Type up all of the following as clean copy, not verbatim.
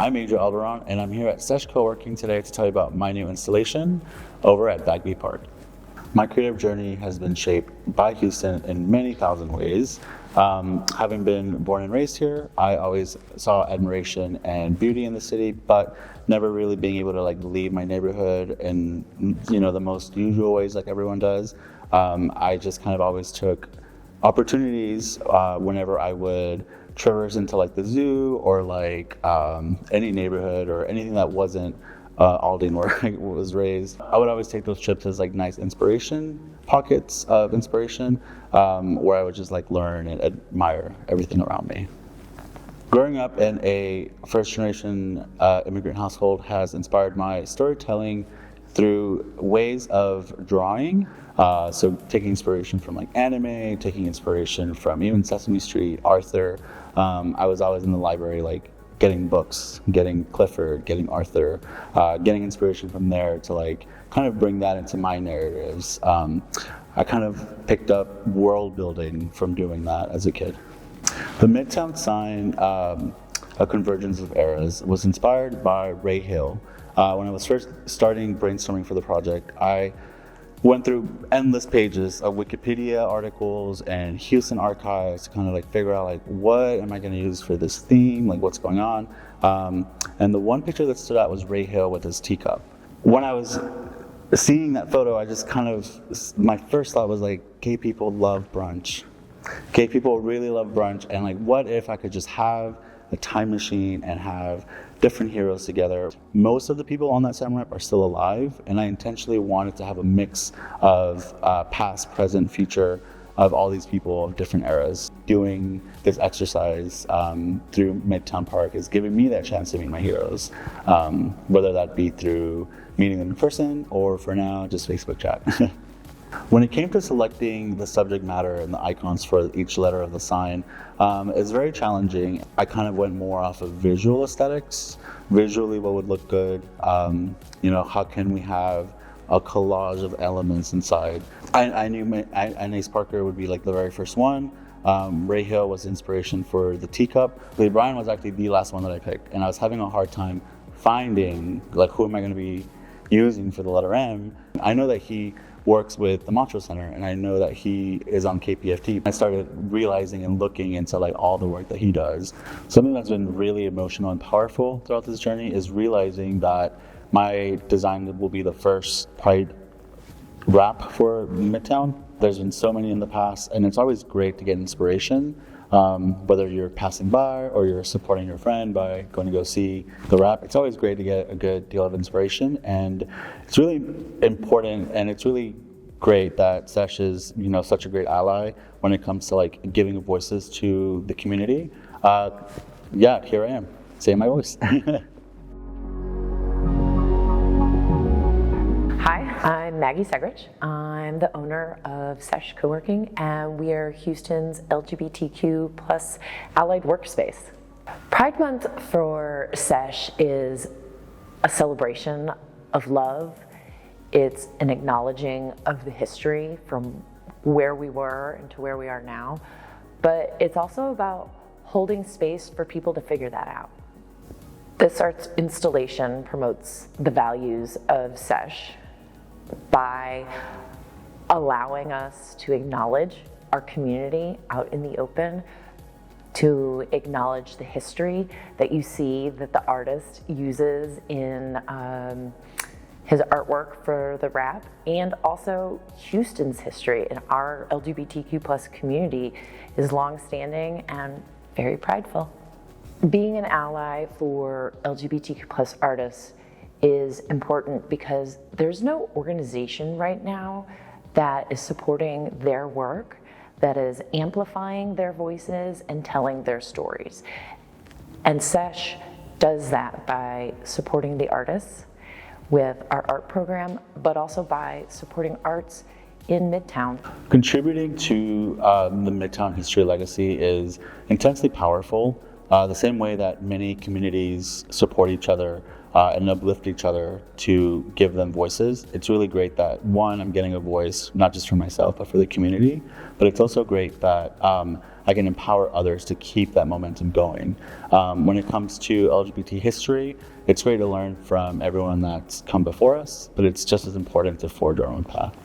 I'm Angel Albarran, and I'm here at Sesh Co-working today to tell you about my new installation over at Bagby Park. My creative journey has been shaped by Houston in many thousand ways. Having been born and raised here, I always saw admiration and beauty in the city, but never really being able to leave my neighborhood in the most usual ways like everyone does. I just kind of always took opportunities whenever I would traverse into the zoo or any neighborhood or anything that wasn't Aldine where I was raised. I would always take those trips as nice inspiration, pockets of inspiration, where I would just learn and admire everything around me. Growing up in a first-generation immigrant household has inspired my storytelling through ways of drawing. So taking inspiration from anime, taking inspiration from even Sesame Street, Arthur. I was always in the library getting books, getting Clifford, getting Arthur, getting inspiration from there to kind of bring that into my narratives. I kind of picked up world building from doing that as a kid. The Midtown sign, A Convergence of Eras, was inspired by Ray Hill. When I was first starting brainstorming for the project, I went through endless pages of Wikipedia articles and Houston archives to kind of figure out what am I going to use for this theme, what's going on. And the one picture that stood out was Ray Hill with his teacup. When I was seeing that photo, I just my first thought was gay people love brunch. Gay people really love brunch, and what if I could just have a time machine and have different heroes together. Most of the people on that SAM rep are still alive, and I intentionally wanted to have a mix of past, present, future of all these people of different eras. Doing this exercise through Midtown Park is giving me that chance to meet my heroes, whether that be through meeting them in person or for now, just Facebook chat. When it came to selecting the subject matter and the icons for each letter of the sign, it's very challenging. I kind of went more off of visual aesthetics, visually what would look good, how can we have a collage of elements inside. I knew Anais Parker would be the very first one. Ray Hill was inspiration for the teacup. Lee Bryan was actually the last one that I picked, and I was having a hard time finding who am I going to be using for the letter M. I know that he works with the Macho Center, and I know that he is on KPFT. I started realizing and looking into all the work that he does. Something that's been really emotional and powerful throughout this journey is realizing that my design will be the first Pride wrap for Midtown. There's been so many in the past, and it's always great to get inspiration, whether you're passing by or you're supporting your friend by going to go see the wrap. It's always great to get a good deal of inspiration, and it's really important, and it's really great that Sesh is such a great ally when it comes to giving voices to the community. Here I am, saying my voice. Hi, I'm Maggie Segrich. I'm the owner of Sesh Co-working, and we are Houston's LGBTQ plus allied workspace. Pride Month for Sesh is a celebration of love. It's an acknowledging of the history from where we were and to where we are now, but it's also about holding space for people to figure that out. This arts installation promotes the values of Sesh by allowing us to acknowledge our community out in the open, to acknowledge the history that you see that the artist uses in his artwork for the wrap, and also Houston's history and our LGBTQ plus community is longstanding and very prideful. Being an ally for LGBTQ plus artists is important because there's no organization right now that is supporting their work, that is amplifying their voices and telling their stories. And Sesh does that by supporting the artists with our art program, but also by supporting arts in Midtown. Contributing to the Midtown history legacy is intensely powerful, the same way that many communities support each other and uplift each other to give them voices. It's really great that, one, I'm getting a voice, not just for myself, but for the community. But it's also great that I can empower others to keep that momentum going. When it comes to LGBT history, it's great to learn from everyone that's come before us, but it's just as important to forge our own path.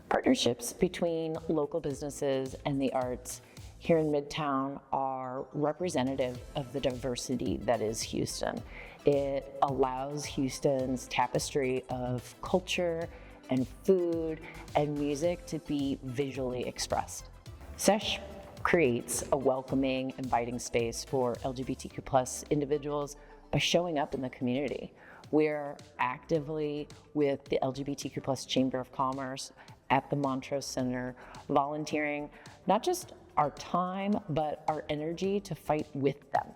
Partnerships between local businesses and the arts here in Midtown are representative of the diversity that is Houston. It allows Houston's tapestry of culture and food and music to be visually expressed. SESH creates a welcoming, inviting space for LGBTQ+ individuals by showing up in the community. We're actively with the LGBTQ+ Chamber of Commerce at the Montrose Center, volunteering not just our time, but our energy to fight with them.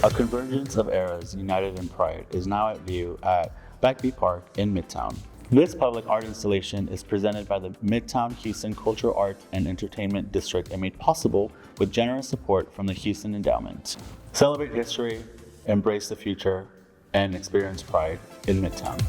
A Convergence of Eras United in Pride is now at view at Bagby Park in Midtown. This public art installation is presented by the Midtown Houston Cultural Art and Entertainment District and made possible with generous support from the Houston Endowment. Celebrate history, embrace the future, and experience pride in Midtown.